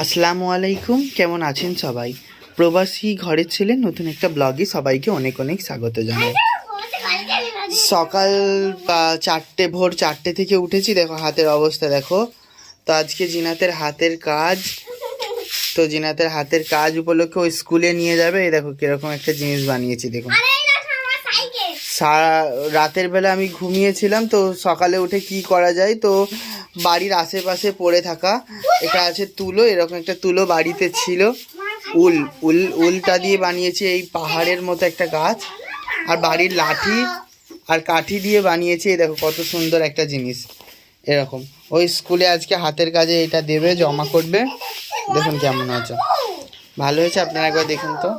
আসসালামু আলাইকুম, কেমন আছেন সবাই? প্রবাসী ঘরের ছেলে নতুন একটা ব্লগে সবাইকে অনেক অনেক স্বাগত জানাই। সকাল ভোর চারটে থেকে উঠেছি, দেখো হাতের অবস্থা দেখো। তো আজকে জিনাতের হাতের কাজ উপলক্ষে ওই স্কুলে নিয়ে যাবে। এই দেখো কিরকম একটা জিনিস বানিয়েছি, দেখুন। সারা রাতের বেলা আমি ঘুমিয়েছিলাম, তো সকালে উঠে কি করা যায়, তো বাড়ির আশেপাশে পড়ে থাকা এটা আছে তুলো, এরকম একটা তুলো বাড়িতে ছিল, উলটা দিয়ে বানিয়েছি এই পাহাড়ের মতো একটা গাছ, আর বাড়ির লাঠি আর কাঠি দিয়ে বানিয়েছি। এই দেখো কত সুন্দর একটা জিনিস। এরকম ওই স্কুলে আজকে হাতের কাজে এটা দেবে, জমা করবে। দেখুন কেমন আছে, ভালো হয়েছে, আপনারা একবার দেখুন তো।